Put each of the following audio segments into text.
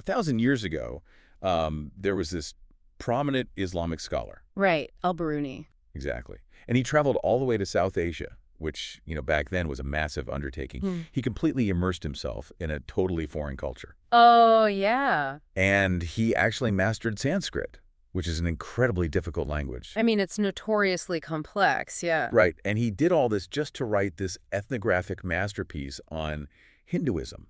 1,000 years ago, there was this prominent Islamic scholar. Right, al-Bīrūnī. Exactly. And he traveled all the way to South Asia, which, back then was a massive undertaking. He completely immersed himself in a totally foreign culture. Oh, yeah. And he actually mastered Sanskrit, which is an incredibly difficult language. I mean, it's notoriously complex, yeah. Right. And he did all this just to write this ethnographic masterpiece on Hinduism.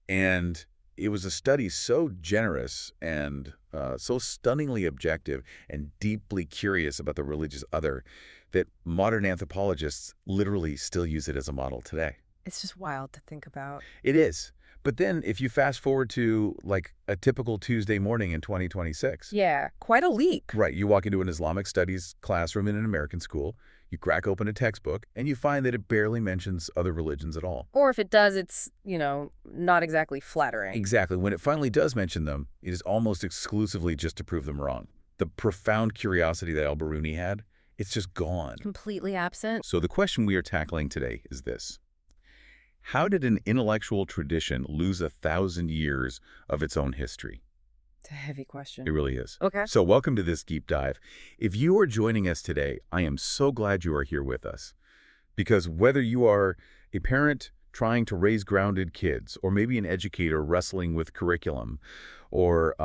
And it was a study so generous and so stunningly objective and deeply curious about the religious other that modern anthropologists literally still use it as a model today. It's just wild to think about. It is. But then if you fast forward to like a typical Tuesday morning in 2026. Yeah, quite a leap. Right. You walk into an Islamic studies classroom in an American school, you crack open a textbook, and you find that it barely mentions other religions at all. Or if it does, it's, not exactly flattering. Exactly. When it finally does mention them, it is almost exclusively just to prove them wrong. The profound curiosity that al-Bīrūnī had, it's just gone. Completely absent. So the question we are tackling today is this. How did an intellectual tradition lose 1,000 years of its own history? It's a heavy question. It really is. Okay. So welcome to this deep dive. If you are joining us today, I am so glad you are here with us. Because whether you are a parent trying to raise grounded kids, or maybe an educator wrestling with curriculum, or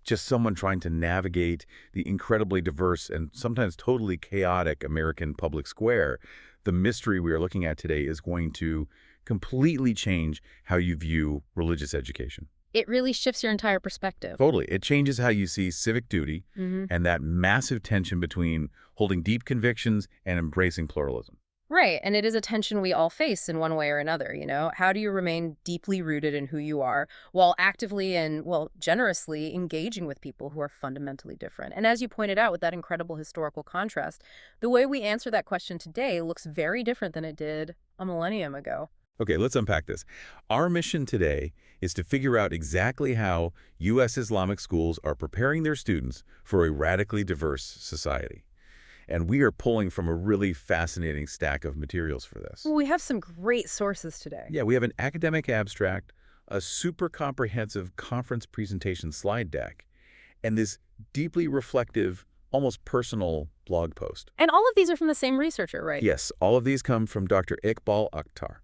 just someone trying to navigate the incredibly diverse and sometimes totally chaotic American public square, the mystery we are looking at today is going to completely change how you view religious education. It really shifts your entire perspective. Totally. It changes how you see civic duty and that massive tension between holding deep convictions and embracing pluralism. Right, and it is a tension we all face in one way or another, How do you remain deeply rooted in who you are while actively and, generously engaging with people who are fundamentally different? And as you pointed out with that incredible historical contrast, the way we answer that question today looks very different than it did a millennium ago. Okay, let's unpack this. Our mission today is to figure out exactly how U.S. Islamic schools are preparing their students for a radically diverse society. And we are pulling from a really fascinating stack of materials for this. Well, we have some great sources today. Yeah, we have an academic abstract, a super comprehensive conference presentation slide deck, and this deeply reflective, almost personal blog post. And all of these are from the same researcher, right? Yes, all of these come from Dr. Iqbal Akhtar.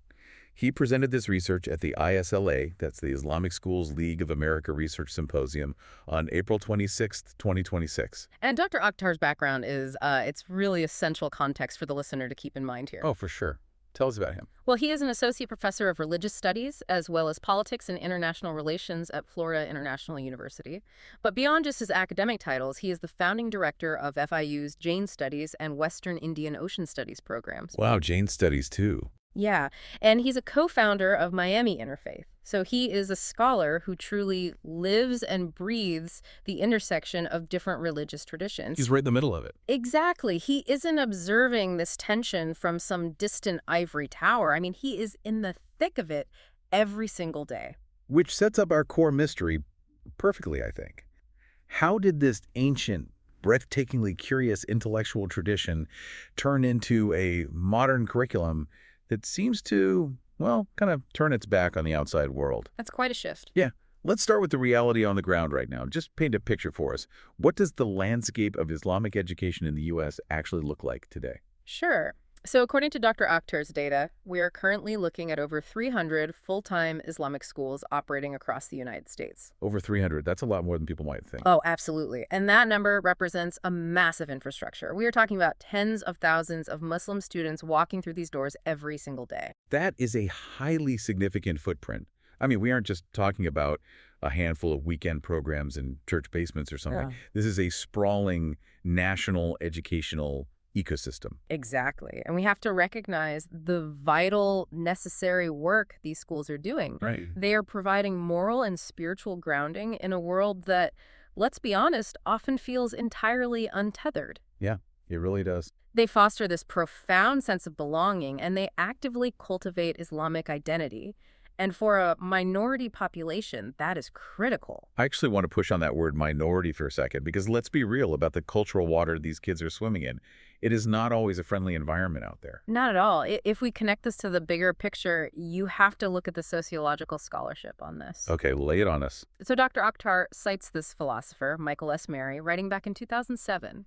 He presented this research at the ISLA, that's the Islamic Schools League of America Research Symposium, on April 26, 2026. And Dr. Akhtar's background is, it's really essential context for the listener to keep in mind here. Oh, for sure. Tell us about him. Well, he is an associate professor of religious studies as well as politics and international relations at Florida International University. But beyond just his academic titles, he is the founding director of FIU's Jain Studies and Western Indian Ocean Studies programs. Wow, Jain Studies too. Yeah, and he's a co-founder of Miami Interfaith. So he is a scholar who truly lives and breathes the intersection of different religious traditions. He's right in the middle of it. Exactly. He isn't observing this tension from some distant ivory tower. I mean, he is in the thick of it every single day. Which sets up our core mystery perfectly, I think. How did this ancient, breathtakingly curious intellectual tradition turn into a modern curriculum that seems to, kind of turn its back on the outside world? That's quite a shift. Yeah. Let's start with the reality on the ground right now. Just paint a picture for us. What does the landscape of Islamic education in the U.S. actually look like today? Sure. So according to Dr. Akhtar's data, we are currently looking at over 300 full-time Islamic schools operating across the United States. Over 300. That's a lot more than people might think. Oh, absolutely. And that number represents a massive infrastructure. We are talking about tens of thousands of Muslim students walking through these doors every single day. That is a highly significant footprint. I mean, we aren't just talking about a handful of weekend programs in church basements or something. Yeah. This is a sprawling national educational ecosystem. Exactly. And we have to recognize the vital, necessary work these schools are doing. Right. They are providing moral and spiritual grounding in a world that, let's be honest, often feels entirely untethered. Yeah, it really does. They foster this profound sense of belonging, and they actively cultivate Islamic identity. And for a minority population, that is critical. I actually want to push on that word minority for a second, because let's be real about the cultural water these kids are swimming in. It is not always a friendly environment out there. Not at all. If we connect this to the bigger picture, you have to look at the sociological scholarship on this. Okay, lay it on us. So Dr. Akhtar cites this philosopher, Michael S. Mary, writing back in 2007.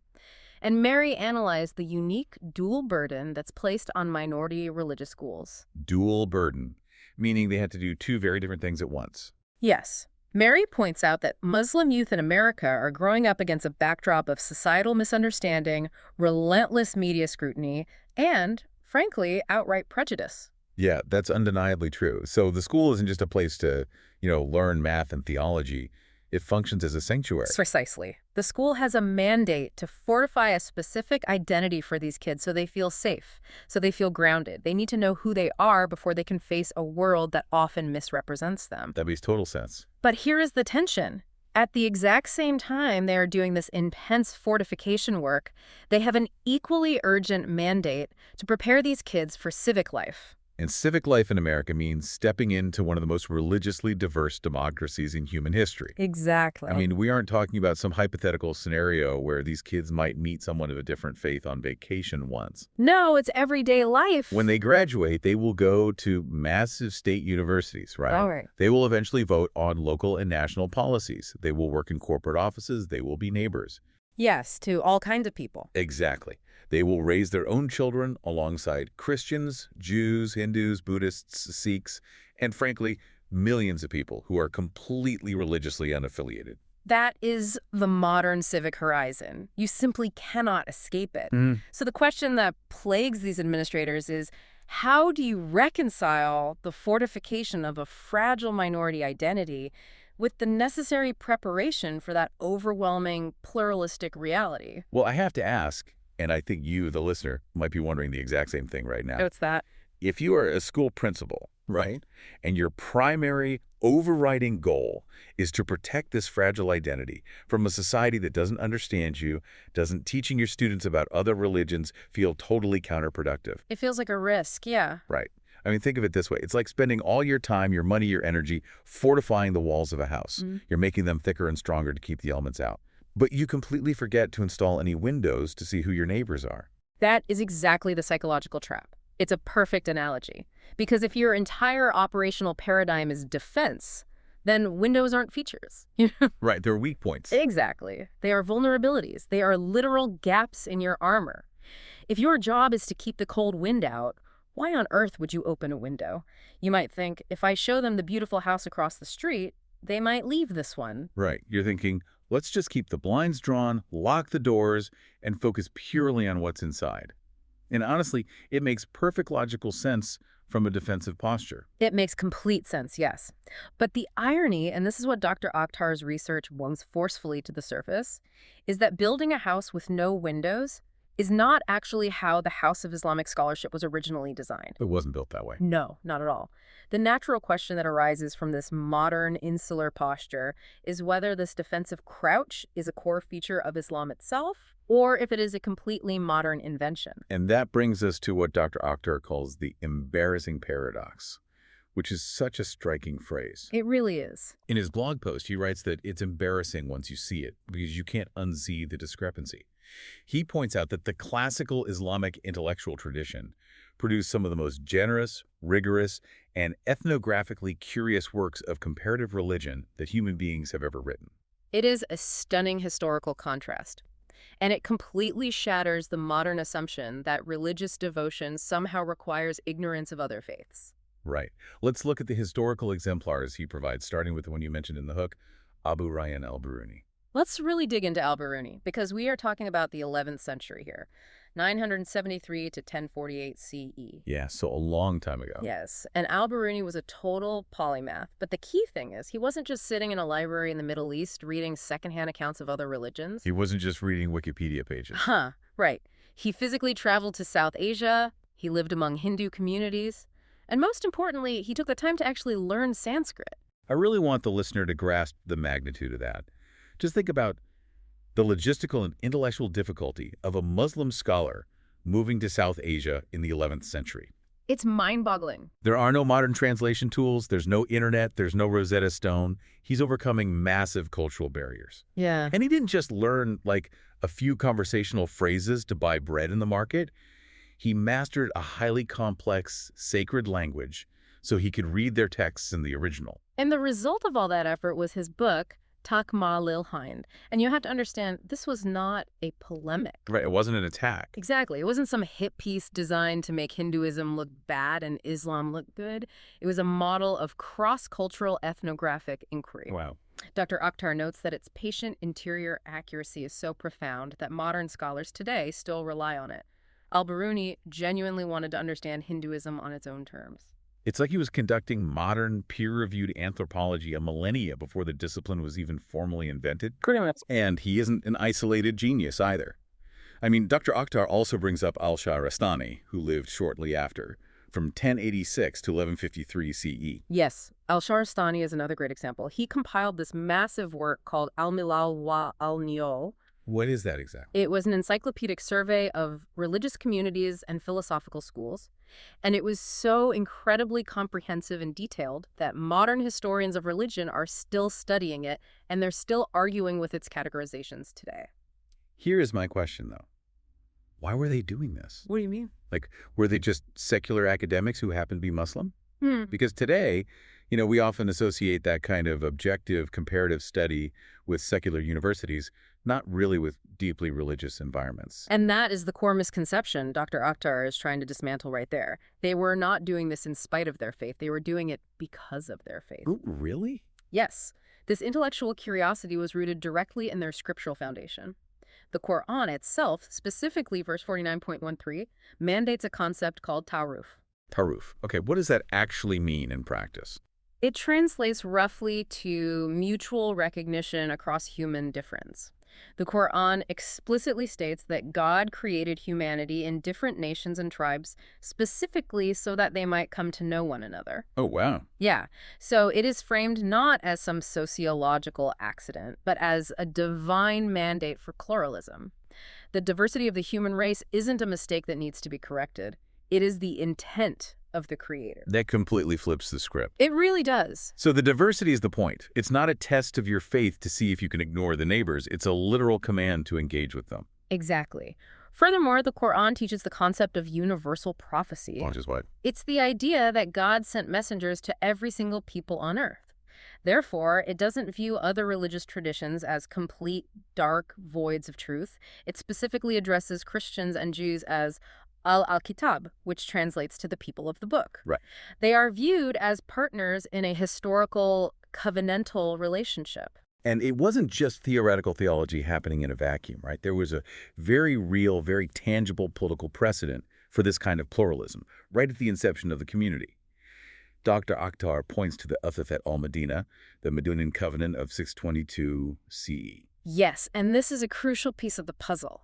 And Mary analyzed the unique dual burden that's placed on minority religious schools. Dual burden, meaning they had to do two very different things at once. Yes. Mary points out that Muslim youth in America are growing up against a backdrop of societal misunderstanding, relentless media scrutiny, and, frankly, outright prejudice. Yeah, that's undeniably true. So the school isn't just a place to, learn math and theology. It functions as a sanctuary. Precisely. The school has a mandate to fortify a specific identity for these kids so they feel safe, so they feel grounded. They need to know who they are before they can face a world that often misrepresents them. That makes total sense. But here is the tension. At the exact same time they are doing this intense fortification work, they have an equally urgent mandate to prepare these kids for civic life. And civic life in America means stepping into one of the most religiously diverse democracies in human history. Exactly. I mean, we aren't talking about some hypothetical scenario where these kids might meet someone of a different faith on vacation once. No, it's everyday life. When they graduate, they will go to massive state universities, right? All right. They will eventually vote on local and national policies. They will work in corporate offices. They will be neighbors. Yes, to all kinds of people. Exactly. They will raise their own children alongside Christians, Jews, Hindus, Buddhists, Sikhs, and frankly, millions of people who are completely religiously unaffiliated. That is the modern civic horizon. You simply cannot escape it. So the question that plagues these administrators is, how do you reconcile the fortification of a fragile minority identity with the necessary preparation for that overwhelming pluralistic reality? Well, I have to ask, and I think you, the listener, might be wondering the exact same thing right now. What's that? If you are a school principal, right, and your primary overriding goal is to protect this fragile identity from a society that doesn't understand you, doesn't teaching your students about other religions feel totally counterproductive. It feels like a risk, yeah. Right. I mean, think of it this way. It's like spending all your time, your money, your energy fortifying the walls of a house. You're making them thicker and stronger to keep the elements out. But you completely forget to install any windows to see who your neighbors are. That is exactly the psychological trap. It's a perfect analogy. Because if your entire operational paradigm is defense, then windows aren't features. Right, they're weak points. Exactly. They are vulnerabilities. They are literal gaps in your armor. If your job is to keep the cold wind out, why on earth would you open a window? You might think, if I show them the beautiful house across the street, they might leave this one. Right. You're thinking, let's just keep the blinds drawn, lock the doors, and focus purely on what's inside. And honestly, it makes perfect logical sense from a defensive posture. It makes complete sense, yes. But the irony, and this is what Dr. Akhtar's research brings forcefully to the surface, is that building a house with no windows is not actually how the House of Islamic Scholarship was originally designed. It wasn't built that way. No, not at all. The natural question that arises from this modern insular posture is whether this defensive crouch is a core feature of Islam itself, or if it is a completely modern invention. And that brings us to what Dr. Akhtar calls the embarrassing paradox, which is such a striking phrase. It really is. In his blog post, he writes that it's embarrassing once you see it, because you can't unsee the discrepancy. He points out that the classical Islamic intellectual tradition produced some of the most generous, rigorous, and ethnographically curious works of comparative religion that human beings have ever written. It is a stunning historical contrast, and it completely shatters the modern assumption that religious devotion somehow requires ignorance of other faiths. Right. Let's look at the historical exemplars he provides, starting with the one you mentioned in the hook, Abu Rayyan al-Bīrūnī. Let's really dig into al-Bīrūnī, because we are talking about the 11th century here, 973 to 1048 CE. Yeah, so a long time ago. Yes, and al-Bīrūnī was a total polymath. But the key thing is, he wasn't just sitting in a library in the Middle East reading secondhand accounts of other religions. He wasn't just reading Wikipedia pages. Right. He physically traveled to South Asia, he lived among Hindu communities, and most importantly, he took the time to actually learn Sanskrit. I really want the listener to grasp the magnitude of that. Just think about the logistical and intellectual difficulty of a Muslim scholar moving to South Asia in the 11th century. It's mind-boggling. There are no modern translation tools, there's no internet, there's no Rosetta Stone. He's overcoming massive cultural barriers. Yeah. And he didn't just learn, like, a few conversational phrases to buy bread in the market. He mastered a highly complex, sacred language so he could read their texts in the original. And the result of all that effort was his book, Takma Lilhind. And you have to understand, this was not a polemic. Right, it wasn't an attack. Exactly. It wasn't some hit piece designed to make Hinduism look bad and Islam look good. It was a model of cross-cultural ethnographic inquiry. Wow. Dr. Akhtar notes that its patient interior accuracy is so profound that modern scholars today still rely on it. Al-Bīrūnī genuinely wanted to understand Hinduism on its own terms. It's like he was conducting modern, peer-reviewed anthropology a millennia before the discipline was even formally invented. Pretty much. And he isn't an isolated genius either. I mean, Dr. Akhtar also brings up al-Shahrastani, who lived shortly after, from 1086 to 1153 CE. Yes, al-Shahrastani is another great example. He compiled this massive work called Al-Milal wa al-Niyol. What is that exactly? It was an encyclopedic survey of religious communities and philosophical schools, and it was so incredibly comprehensive and detailed that modern historians of religion are still studying it, and they're still arguing with its categorizations today. Here is my question, though. Why were they doing this? What do you mean? Like, were they just secular academics who happen to be Muslim? Because today, we often associate that kind of objective comparative study with secular universities, not really with deeply religious environments. And that is the core misconception Dr. Akhtar is trying to dismantle right there. They were not doing this in spite of their faith. They were doing it because of their faith. Ooh, really? Yes. This intellectual curiosity was rooted directly in their scriptural foundation. The Quran itself, specifically verse 49.13, mandates a concept called ta'aruf. Ta'aruf. Okay, what does that actually mean in practice? It translates roughly to mutual recognition across human difference. The Quran explicitly states that God created humanity in different nations and tribes specifically so that they might come to know one another. Oh, wow. Yeah. So it is framed not as some sociological accident, but as a divine mandate for pluralism. The diversity of the human race isn't a mistake that needs to be corrected. It is the intent of the Creator. That completely flips the script. It really does. So the diversity is the point. It's not a test of your faith to see if you can ignore the neighbors. It's a literal command to engage with them. Exactly. Furthermore, the Quran teaches the concept of universal prophecy. Which is what? It's the idea that God sent messengers to every single people on earth. Therefore, it doesn't view other religious traditions as complete, dark voids of truth. It specifically addresses Christians and Jews as al-Kitab, which translates to the people of the book. Right. They are viewed as partners in a historical, covenantal relationship. And it wasn't just theoretical theology happening in a vacuum, right? There was a very real, very tangible political precedent for this kind of pluralism right at the inception of the community. Dr. Akhtar points to the Uthafet al-Medina, the Medinan Covenant of 622 CE. Yes, and this is a crucial piece of the puzzle.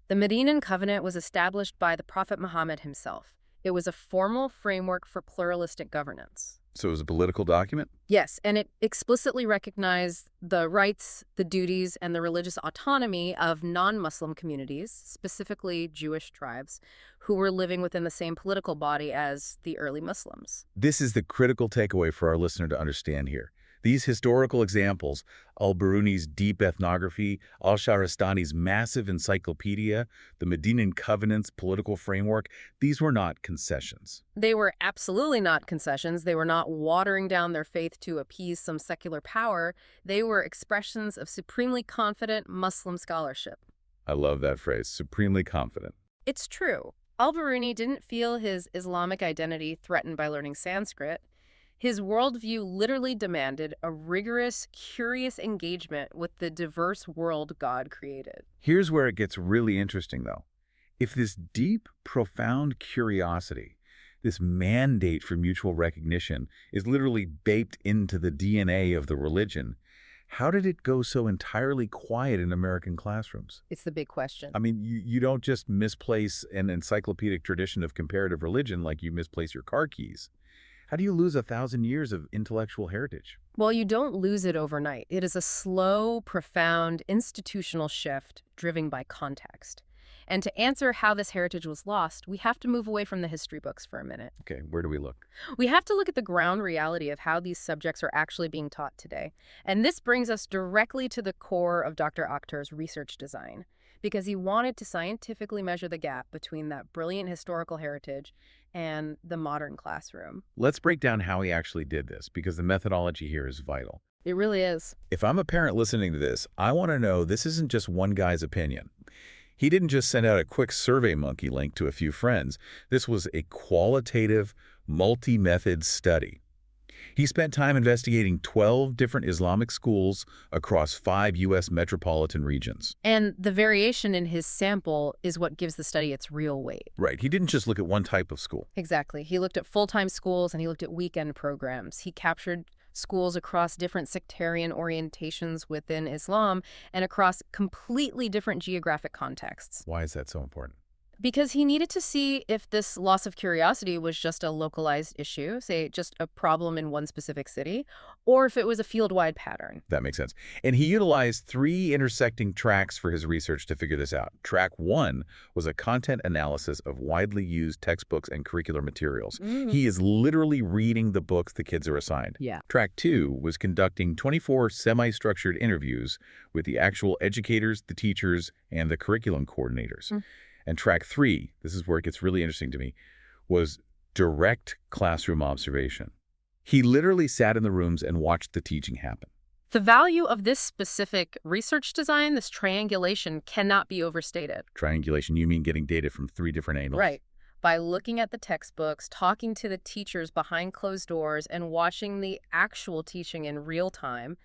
The Medinan Covenant was established by the Prophet Muhammad himself. It was a formal framework for pluralistic governance. So it was a political document? Yes, and it explicitly recognized the rights, the duties, and the religious autonomy of non-Muslim communities, specifically Jewish tribes, who were living within the same political body as the early Muslims. This is the critical takeaway for our listener to understand here. These historical examples, al-Bīrūnī's deep ethnography, al-Shahrastani's massive encyclopedia, the Medinan Covenant's political framework, these were not concessions. They were absolutely not concessions. They were not watering down their faith to appease some secular power. They were expressions of supremely confident Muslim scholarship. I love that phrase, supremely confident. It's true. Al-Bīrūnī didn't feel his Islamic identity threatened by learning Sanskrit. His worldview literally demanded a rigorous, curious engagement with the diverse world God created. Here's where it gets really interesting, though. If this deep, profound curiosity, this mandate for mutual recognition, is literally baked into the DNA of the religion, how did it go so entirely quiet in American classrooms? It's the big question. I mean, you don't just misplace an encyclopedic tradition of comparative religion like you misplace your car keys. How do you lose 1,000 years of intellectual heritage? Well, you don't lose it overnight. It is a slow, profound, institutional shift driven by context. And to answer how this heritage was lost, we have to move away from the history books for a minute. Okay, where do we look? We have to look at the ground reality of how these subjects are actually being taught today. And this brings us directly to the core of Dr. Akhtar's research design, because he wanted to scientifically measure the gap between that brilliant historical heritage and the modern classroom. Let's break down how he actually did this, because the methodology here is vital. It really is. If I'm a parent listening to this, I want to know this isn't just one guy's opinion. He didn't just send out a quick SurveyMonkey link to a few friends. This was a qualitative, multi-method study. He spent time investigating 12 different Islamic schools across 5 U.S. metropolitan regions. And the variation in his sample is what gives the study its real weight. Right. He didn't just look at one type of school. Exactly. He looked at full-time schools and he looked at weekend programs. He captured schools across different sectarian orientations within Islam and across completely different geographic contexts. Why is that so important? Because he needed to see if this loss of curiosity was just a localized issue, say just a problem in one specific city, or if it was a field-wide pattern. That makes sense. And he utilized 3 intersecting tracks for his research to figure this out. Track 1 was a content analysis of widely used textbooks and curricular materials. He is literally reading the books the kids are assigned. Yeah. Track 2 was conducting 24 semi-structured interviews with the actual educators, the teachers, and the curriculum coordinators. And track 3, this is where it gets really interesting to me, was direct classroom observation. He literally sat in the rooms and watched the teaching happen. The value of this specific research design, this triangulation, cannot be overstated. Triangulation, you mean getting data from 3 different angles? Right. By looking at the textbooks, talking to the teachers behind closed doors, and watching the actual teaching in real time,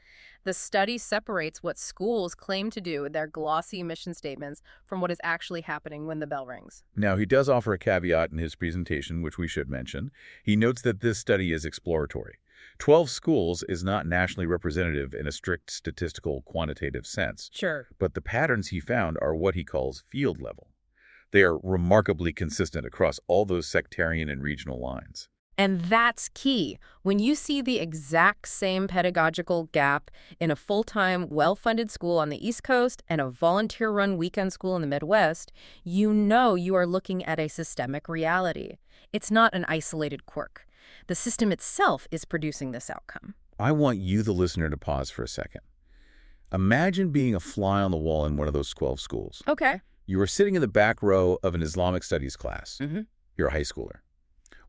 the study separates what schools claim to do with their glossy mission statements from what is actually happening when the bell rings. Now, he does offer a caveat in his presentation, which we should mention. He notes that this study is exploratory. 12 schools is not nationally representative in a strict statistical quantitative sense. Sure. But the patterns he found are what he calls field level. They are remarkably consistent across all those sectarian and regional lines. And that's key. When you see the exact same pedagogical gap in a full-time, well-funded school on the East Coast and a volunteer-run weekend school in the Midwest, you know you are looking at a systemic reality. It's not an isolated quirk. The system itself is producing this outcome. I want you, the listener, to pause for a second. Imagine being a fly on the wall in one of those 12 schools. Okay. You are sitting in the back row of an Islamic studies class. You're a high schooler.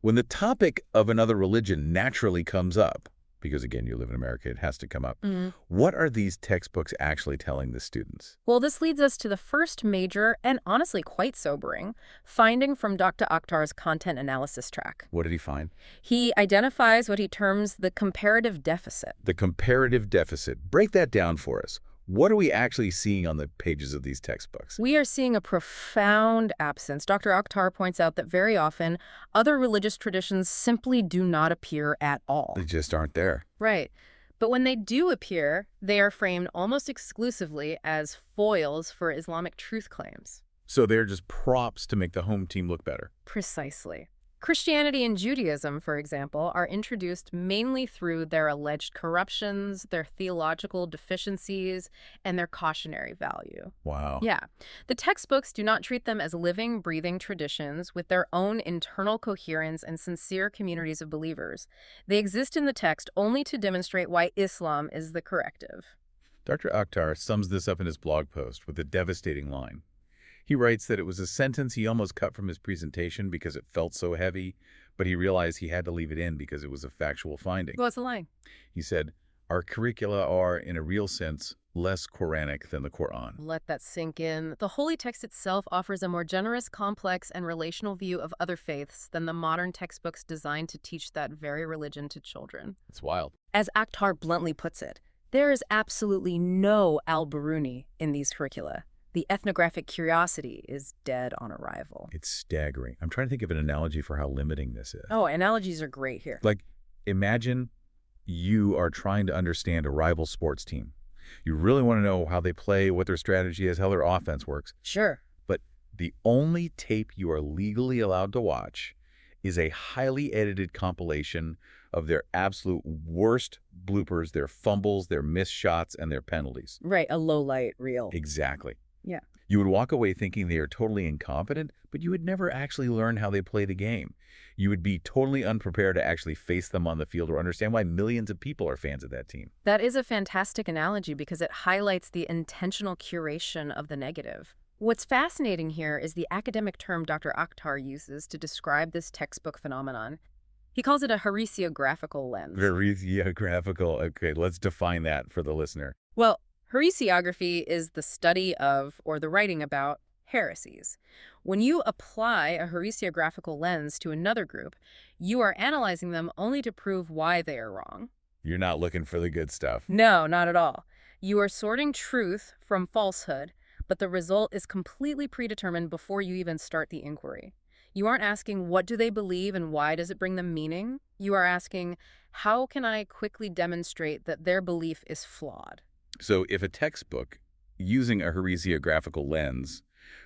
When the topic of another religion naturally comes up, because again, you live in America, it has to come up, what are these textbooks actually telling the students? Well, this leads us to the first major and honestly quite sobering finding from Dr. Akhtar's content analysis track. What did he find? He identifies what he terms the comparative deficit. The comparative deficit. Break that down for us. What are we actually seeing on the pages of these textbooks? We are seeing a profound absence. Dr. Akhtar points out that very often, other religious traditions simply do not appear at all. They just aren't there. Right. But when they do appear, they are framed almost exclusively as foils for Islamic truth claims. So they're just props to make the home team look better. Precisely. Christianity and Judaism, for example, are introduced mainly through their alleged corruptions, their theological deficiencies, and their cautionary value. Wow. Yeah. The textbooks do not treat them as living, breathing traditions with their own internal coherence and sincere communities of believers. They exist in the text only to demonstrate why Islam is the corrective. Dr. Akhtar sums this up in his blog post with a devastating line. He writes that it was a sentence he almost cut from his presentation because it felt so heavy, but he realized he had to leave it in because it was a factual finding. What's the line? He said, "Our curricula are, in a real sense, less Quranic than the Quran." Let that sink in. The holy text itself offers a more generous, complex, and relational view of other faiths than the modern textbooks designed to teach that very religion to children. It's wild. As Akhtar bluntly puts it, there is absolutely no al-Bīrūnī in these curricula. The ethnographic curiosity is dead on arrival. It's staggering. I'm trying to think of an analogy for how limiting this is. Oh, analogies are great here. Like, imagine you are trying to understand a rival sports team. You really want to know how they play, what their strategy is, how their offense works. Sure. But the only tape you are legally allowed to watch is a highly edited compilation of their absolute worst bloopers, their fumbles, their missed shots, and their penalties. Right, a low-light reel. Exactly. Yeah. You would walk away thinking they are totally incompetent, but you would never actually learn how they play the game. You would be totally unprepared to actually face them on the field or understand why millions of people are fans of that team. That is a fantastic analogy because it highlights the intentional curation of the negative. What's fascinating here is the academic term Dr. Akhtar uses to describe this textbook phenomenon. He calls it a heresiographical lens. Heresiographical. Okay, let's define that for the listener. Well, heresiography is the study of or the writing about heresies. When you apply a heresiographical lens to another group, you are analyzing them only to prove why they are wrong. You're not looking for the good stuff. No, not at all. You are sorting truth from falsehood, but the result is completely predetermined before you even start the inquiry. You aren't asking what do they believe and why does it bring them meaning? You are asking, how can I quickly demonstrate that their belief is flawed? So if a textbook, using a heresiographical lens,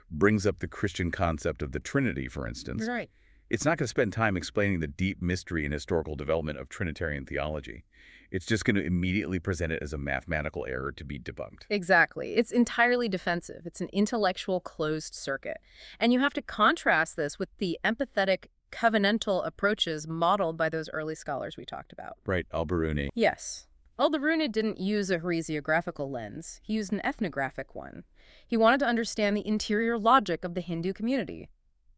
brings up the Christian concept of the Trinity, for instance, Right. it's not going to spend time explaining the deep mystery and historical development of Trinitarian theology. It's just going to immediately present it as a mathematical error to be debunked. Exactly. It's entirely defensive. It's an intellectual closed circuit. And you have to contrast this with the empathetic, covenantal approaches modeled by those early scholars we talked about. Right, al-Bīrūnī. Yes. Al-Bīrūnī didn't use a heresiographical lens. He used an ethnographic one. He wanted to understand the interior logic of the Hindu community.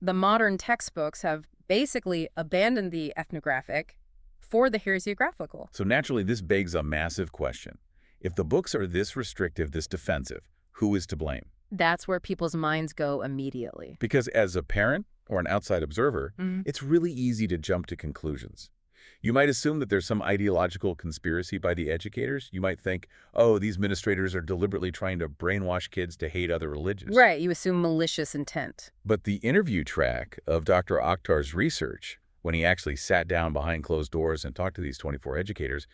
The modern textbooks have basically abandoned the ethnographic for the heresiographical. So naturally, this begs a massive question. If the books are this restrictive, this defensive, who is to blame? That's where people's minds go immediately. Because as a parent or an outside observer, it's really easy to jump to conclusions. You might assume that there's some ideological conspiracy by the educators. You might think, oh, these administrators are deliberately trying to brainwash kids to hate other religions. Right, you assume malicious intent. But the interview track of Dr. Akhtar's research, when he actually sat down behind closed doors and talked to these 24 educators,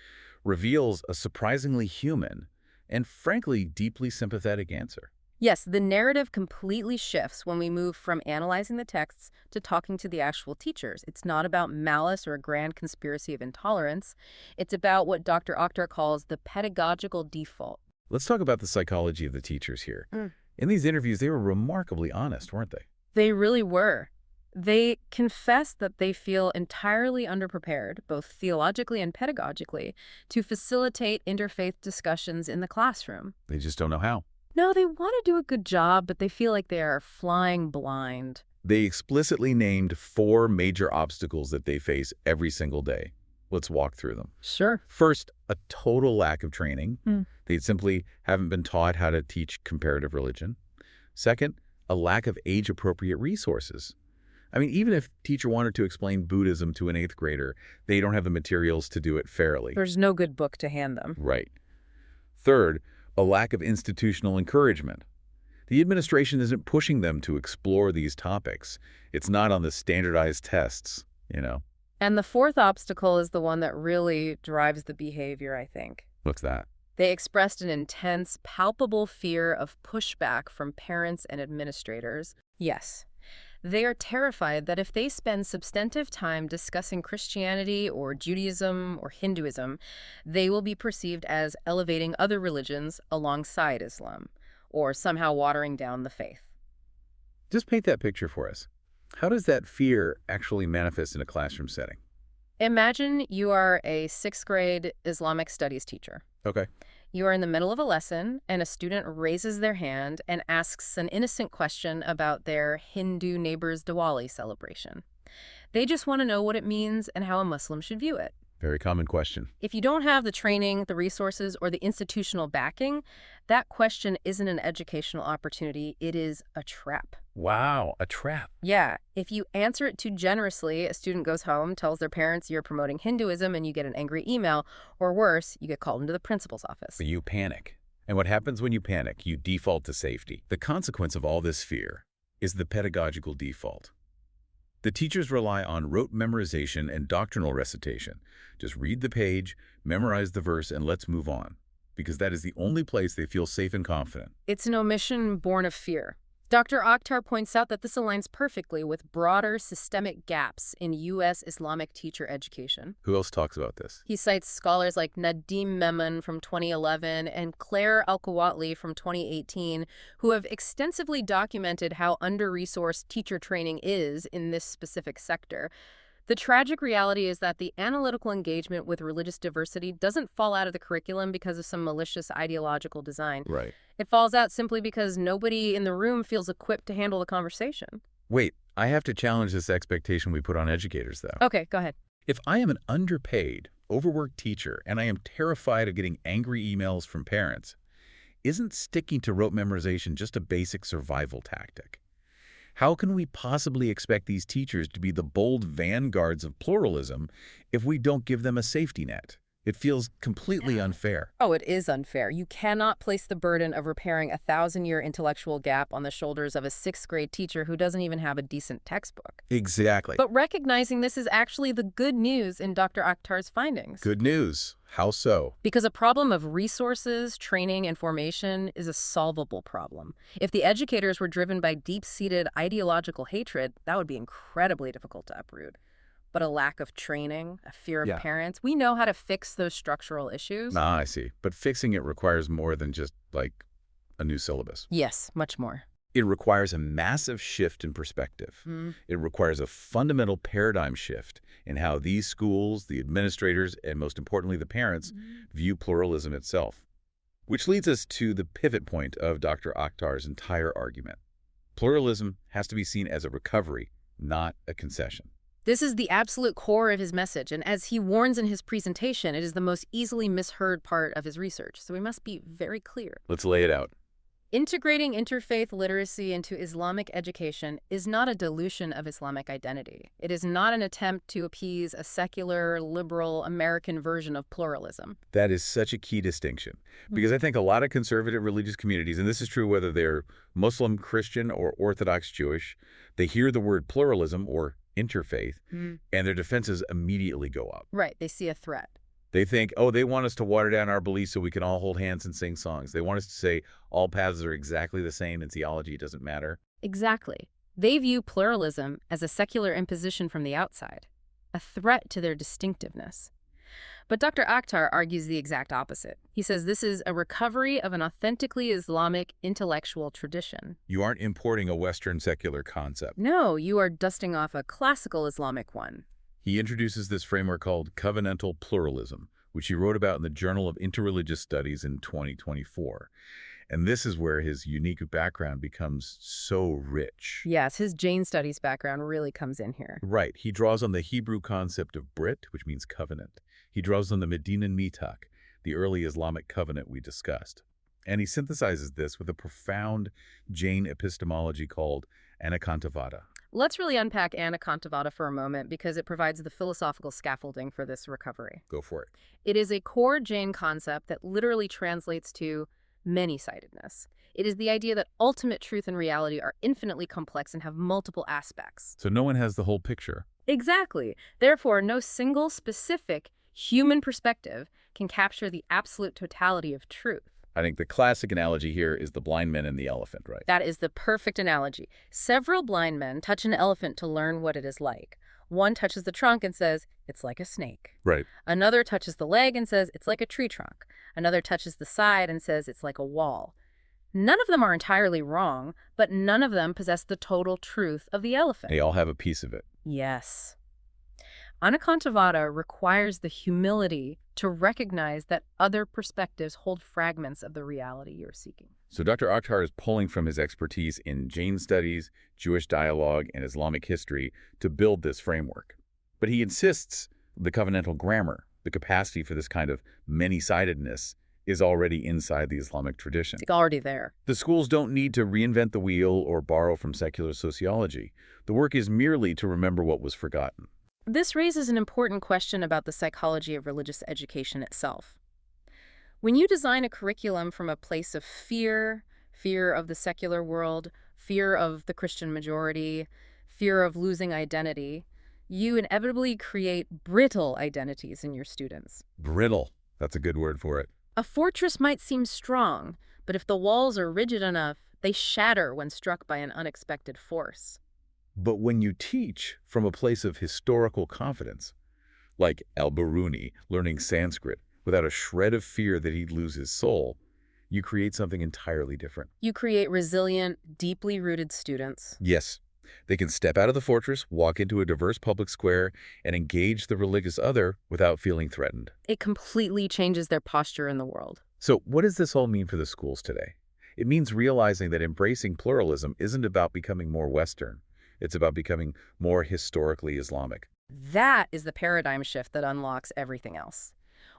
reveals a surprisingly human and, frankly, deeply sympathetic answer. Yes, the narrative completely shifts when we move from analyzing the texts to talking to the actual teachers. It's not about malice or a grand conspiracy of intolerance. It's about what Dr. Akhtar calls the pedagogical default. Let's talk about the psychology of the teachers here. In these interviews, they were remarkably honest, weren't they? They really were. They confess that they feel entirely underprepared, both theologically and pedagogically, to facilitate interfaith discussions in the classroom. They just don't know how. No, they want to do a good job, but they feel like they are flying blind. They explicitly named 4 major obstacles that they face every single day. Let's walk through them. Sure. First, a total lack of training. They simply haven't been taught how to teach comparative religion. Second, a lack of age-appropriate resources. I mean, even if a teacher wanted to explain Buddhism to an 8th grader, they don't have the materials to do it fairly. There's no good book to hand them. Right. Third, a lack of institutional encouragement. The administration isn't pushing them to explore these topics. It's not on the standardized tests, you know. And the fourth obstacle is the one that really drives the behavior, I think. What's that? They expressed an intense, palpable fear of pushback from parents and administrators. Yes. They are terrified that if they spend substantive time discussing Christianity or Judaism or Hinduism, they will be perceived as elevating other religions alongside Islam, or somehow watering down the faith. Just paint that picture for us. How does that fear actually manifest in a classroom setting? Imagine you are a 6th grade Islamic studies teacher. Okay. You are in the middle of a lesson, and a student raises their hand and asks an innocent question about their Hindu neighbor's Diwali celebration. They just want to know what it means and how a Muslim should view it. Very common question. If you don't have the training, the resources, or the institutional backing, that question isn't an educational opportunity. It is a trap. Wow, a trap. Yeah. If you answer it too generously, a student goes home, tells their parents you're promoting Hinduism, and you get an angry email, or worse, you get called into the principal's office. You panic. And what happens when you panic? You default to safety. The consequence of all this fear is the pedagogical default. The teachers rely on rote memorization and doctrinal recitation. Just read the page, memorize the verse, and let's move on, because that is the only place they feel safe and confident. It's an omission born of fear. Dr. Akhtar points out that this aligns perfectly with broader systemic gaps in U.S. Islamic teacher education. Who else talks about this? He cites scholars like Nadim Memon from 2011 and Claire Al-Kawatli from 2018, who have extensively documented how under-resourced teacher training is in this specific sector. The tragic reality is that the analytical engagement with religious diversity doesn't fall out of the curriculum because of some malicious ideological design. Right. It falls out simply because nobody in the room feels equipped to handle the conversation. Wait, I have to challenge this expectation we put on educators, though. Okay, go ahead. If I am an underpaid, overworked teacher and I am terrified of getting angry emails from parents, isn't sticking to rote memorization just a basic survival tactic? How can we possibly expect these teachers to be the bold vanguards of pluralism if we don't give them a safety net? It feels completely unfair. Oh, it is unfair. You cannot place the burden of repairing a 1,000-year intellectual gap on the shoulders of a 6th-grade teacher who doesn't even have a decent textbook. Exactly. But recognizing this is actually the good news in Dr. Akhtar's findings. Good news. How so? Because a problem of resources, training, and formation is a solvable problem. If the educators were driven by deep-seated ideological hatred, that would be incredibly difficult to uproot. But a lack of training, a fear of parents, we know how to fix those structural issues. Ah, I see. But fixing it requires more than just, like, a new syllabus. Yes, much more. It requires a massive shift in perspective. It requires a fundamental paradigm shift in how these schools, the administrators, and most importantly the parents, view pluralism itself. Which leads us to the pivot point of Dr. Akhtar's entire argument. Pluralism has to be seen as a recovery, not a concession. This is the absolute core of his message, and as he warns in his presentation, it is the most easily misheard part of his research, so we must be very clear. Let's lay it out. Integrating interfaith literacy into Islamic education is not a dilution of Islamic identity. It is not an attempt to appease a secular, liberal, American version of pluralism. That is such a key distinction, because I think a lot of conservative religious communities, and this is true whether they're Muslim, Christian, or Orthodox Jewish, they hear the word pluralism or interfaith, and their defenses immediately go up. Right, they see a threat. They think, oh, they want us to water down our beliefs so we can all hold hands and sing songs. They want us to say all paths are exactly the same and theology doesn't matter. Exactly. They view pluralism as a secular imposition from the outside, a threat to their distinctiveness. But Dr. Akhtar argues the exact opposite. He says this is a recovery of an authentically Islamic intellectual tradition. You aren't importing a Western secular concept. No, you are dusting off a classical Islamic one. He introduces this framework called covenantal pluralism, which he wrote about in the Journal of Interreligious Studies in 2024. And this is where his unique background becomes so rich. Yes, his Jain studies background really comes in here. Right. He draws on the Hebrew concept of Brit, which means covenant. He draws on the Medinan Mitak, the early Islamic covenant we discussed. And he synthesizes this with a profound Jain epistemology called Anekantavada. Let's really unpack Anekantavada for a moment because it provides the philosophical scaffolding for this recovery. Go for it. It is a core Jain concept that literally translates to many-sidedness. It is the idea that ultimate truth and reality are infinitely complex and have multiple aspects. So no one has the whole picture. Exactly. Therefore, no single specific human perspective can capture the absolute totality of truth. I think the classic analogy here is the blind man and the elephant, right? That is the perfect analogy. Several blind men touch an elephant to learn what it is like. One touches the trunk and says, it's like a snake. Right. Another touches the leg and says, it's like a tree trunk. Another touches the side and says, it's like a wall. None of them are entirely wrong, but none of them possess the total truth of the elephant. They all have a piece of it. Yes. Anekantavada requires the humility to recognize that other perspectives hold fragments of the reality you're seeking. So Dr. Akhtar is pulling from his expertise in Jain studies, Jewish dialogue, and Islamic history to build this framework. But he insists the covenantal grammar, the capacity for this kind of many-sidedness, is already inside the Islamic tradition. It's already there. The schools don't need to reinvent the wheel or borrow from secular sociology. The work is merely to remember what was forgotten. This raises an important question about the psychology of religious education itself. When you design a curriculum from a place of fear of the secular world, fear of the Christian majority, fear of losing identity, you inevitably create brittle identities in your students. Brittle. That's a good word for it. A fortress might seem strong, but if the walls are rigid enough, They shatter when struck by an unexpected force. But when you teach from a place of historical confidence, like al-Bīrūnī learning Sanskrit without a shred of fear that he'd lose his soul, you create something entirely different. You create resilient, deeply rooted students. Yes, they can step out of the fortress, walk into a diverse public square, and engage the religious other without feeling threatened. It completely changes their posture in the world. So what does this all mean for the schools today? It means realizing that embracing pluralism isn't about becoming more Western. It's about becoming more historically Islamic. That is the paradigm shift that unlocks everything else.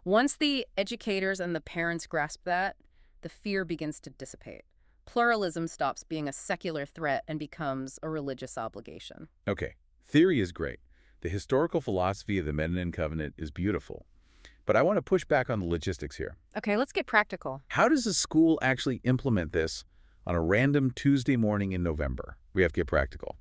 Once the educators and the parents grasp that, the fear begins to dissipate. Pluralism stops being a secular threat and becomes a religious obligation. Okay, theory is great. The historical philosophy of the Mennonite Covenant is beautiful. But I want to push back on the logistics here. Okay, let's get practical. How does a school actually implement this on a random Tuesday morning in November? We have to get practical.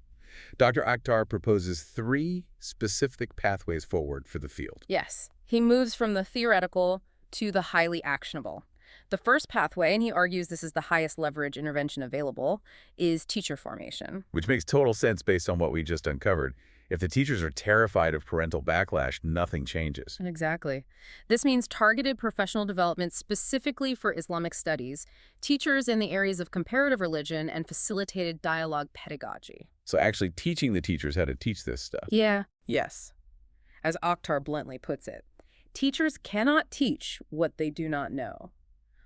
Dr. Akhtar proposes 3 specific pathways forward for the field. Yes, he moves from the theoretical to the highly actionable. The first pathway, and he argues this is the highest leverage intervention available, is teacher formation. Which makes total sense based on what we just uncovered. If the teachers are terrified of parental backlash, nothing changes. Exactly. This means targeted professional development specifically for Islamic studies, teachers in the areas of comparative religion, and facilitated dialogue pedagogy. So actually teaching the teachers how to teach this stuff. Yeah. Yes. As Akhtar bluntly puts it, teachers cannot teach what they do not know.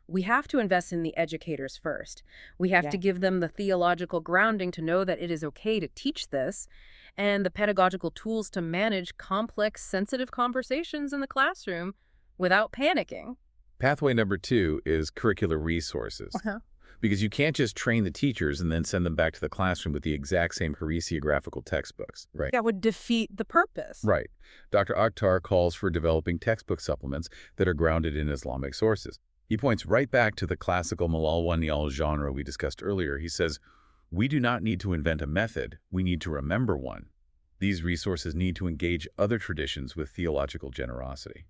We have to invest in the educators first. We have to give them the theological grounding to know that it is okay to teach this, and the pedagogical tools to manage complex, sensitive conversations in the classroom without panicking. Pathway number 2 is curricular resources. Because you can't just train the teachers and then send them back to the classroom with the exact same hagiographical textbooks, right? That would defeat the purpose. Right. Dr. Akhtar calls for developing textbook supplements that are grounded in Islamic sources. He points right back to the classical Malal Wanyal genre we discussed earlier. He says, we do not need to invent a method, we need to remember one. These resources need to engage other traditions with theological generosity.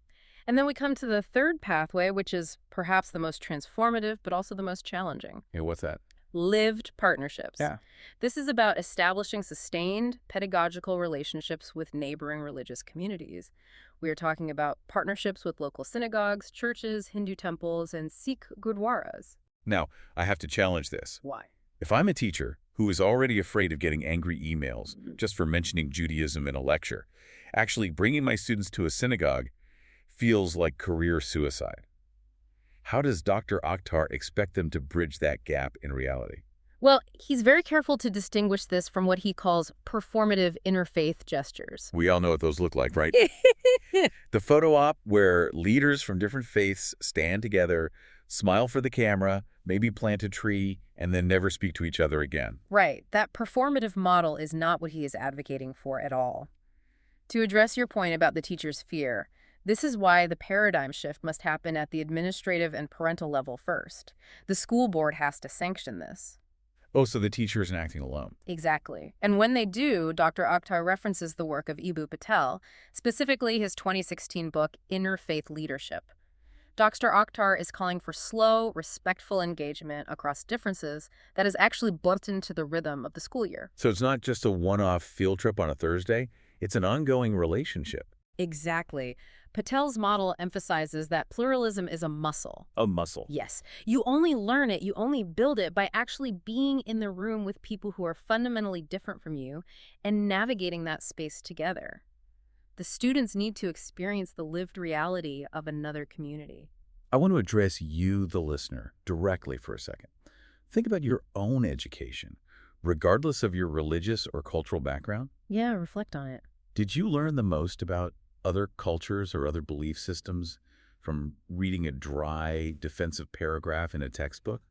And then we come to the third pathway, which is perhaps the most transformative, but also the most challenging. Yeah, what's that? Lived partnerships. Yeah. This is about establishing sustained pedagogical relationships with neighboring religious communities. We are talking about partnerships with local synagogues, churches, Hindu temples, and Sikh gurdwaras. Now, I have to challenge this. Why? If I'm a teacher who is already afraid of getting angry emails just for mentioning Judaism in a lecture, actually bringing my students to a synagogue feels like career suicide. How does Dr. Akhtar expect them to bridge that gap in reality? Well, he's very careful to distinguish this from what he calls performative interfaith gestures. We all know what those look like, right? The photo op where leaders from different faiths stand together, smile for the camera, maybe plant a tree, and then never speak to each other again. Right. That performative model is not what he is advocating for at all. To address your point about the teacher's fear, this is why the paradigm shift must happen at the administrative and parental level first. The school board has to sanction this. Oh, so the teacher isn't acting alone. Exactly. And when they do, Dr. Akhtar references the work of Eboo Patel, specifically his 2016 book, Interfaith Leadership. Dr. Akhtar is calling for slow, respectful engagement across differences that is actually built into the rhythm of the school year. So it's not just a one-off field trip on a Thursday, it's an ongoing relationship. Exactly. Patel's model emphasizes that pluralism is a muscle. A muscle. Yes. You only learn it, you only build it by actually being in the room with people who are fundamentally different from you and navigating that space together. The students need to experience the lived reality of another community. I want to address you, the listener, directly for a second. Think about your own education, regardless of your religious or cultural background. Yeah, reflect on it. Did you learn the most about other cultures or other belief systems from reading a dry, defensive paragraph in a textbook?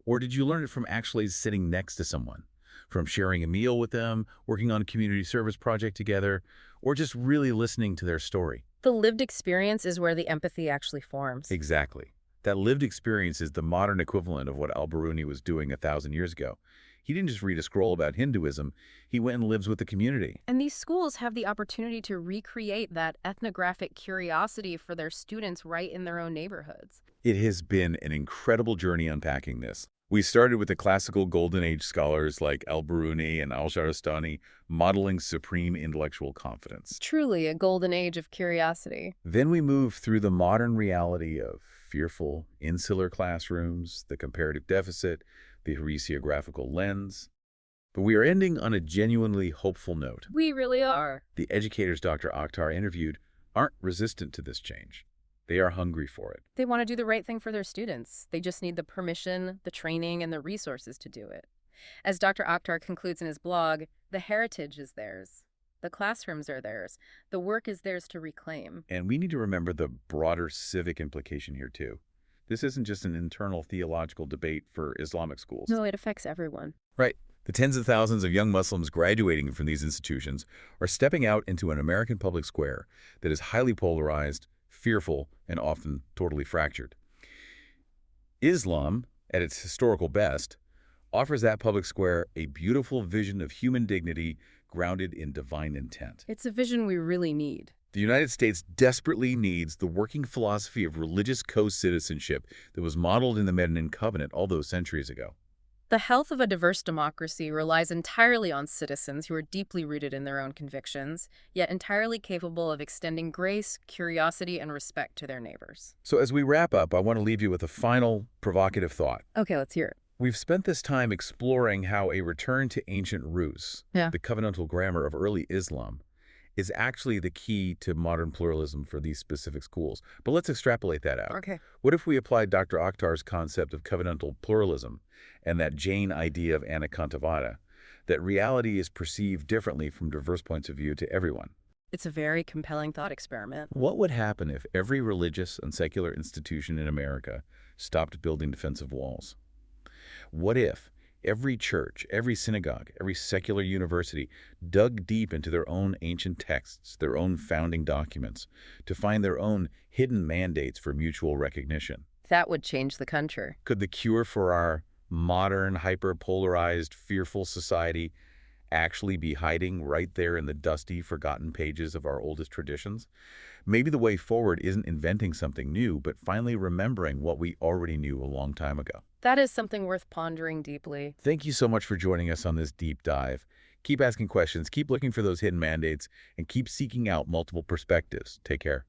Or did you learn it from actually sitting next to someone, from sharing a meal with them, working on a community service project together, or just really listening to their story? The lived experience is where the empathy actually forms. Exactly. That lived experience is the modern equivalent of what al-Bīrūnī was doing 1,000 years ago. He didn't just read a scroll about Hinduism, he went and lives with the community. And these schools have the opportunity to recreate that ethnographic curiosity for their students right in their own neighborhoods. It has been an incredible journey unpacking this. We started with the classical Golden Age scholars like al-Bīrūnī and al-Shahrastani modeling supreme intellectual confidence. Truly a golden age of curiosity. Then we moved through the modern reality of fearful, insular classrooms, the comparative deficit, the heresiographical lens. But we are ending on a genuinely hopeful note. We really are. The educators Dr. Akhtar interviewed aren't resistant to this change. They are hungry for it. They want to do the right thing for their students. They just need the permission, the training, and the resources to do it. As Dr. Akhtar concludes in his blog, the heritage is theirs. The classrooms are theirs. The work is theirs to reclaim. And we need to remember the broader civic implication here, too. This isn't just an internal theological debate for Islamic schools. No, it affects everyone. Right. The tens of thousands of young Muslims graduating from these institutions are stepping out into an American public square that is highly polarized, fearful, and often totally fractured. Islam, at its historical best, offers that public square a beautiful vision of human dignity grounded in divine intent. It's a vision we really need. The United States desperately needs the working philosophy of religious co-citizenship that was modeled in the Medellin Covenant all those centuries ago. The health of a diverse democracy relies entirely on citizens who are deeply rooted in their own convictions, yet entirely capable of extending grace, curiosity, and respect to their neighbors. So as we wrap up, I want to leave you with a final provocative thought. Okay, let's hear it. We've spent this time exploring how a return to ancient roots, the covenantal grammar of early Islam, is actually the key to modern pluralism for these specific schools. But let's extrapolate that out. Okay. What if we applied Dr. Akhtar's concept of covenantal pluralism and that Jain idea of anekantavada, that reality is perceived differently from diverse points of view to everyone? It's a very compelling thought experiment. What would happen if every religious and secular institution in America stopped building defensive walls? What if every church, every synagogue, every secular university dug deep into their own ancient texts, their own founding documents, to find their own hidden mandates for mutual recognition? That would change the country. Could the cure for our modern, hyper-polarized, fearful society actually be hiding right there in the dusty, forgotten pages of our oldest traditions? Maybe the way forward isn't inventing something new, but finally remembering what we already knew a long time ago. That is something worth pondering deeply. Thank you so much for joining us on this deep dive. Keep asking questions, keep looking for those hidden mandates, and keep seeking out multiple perspectives. Take care.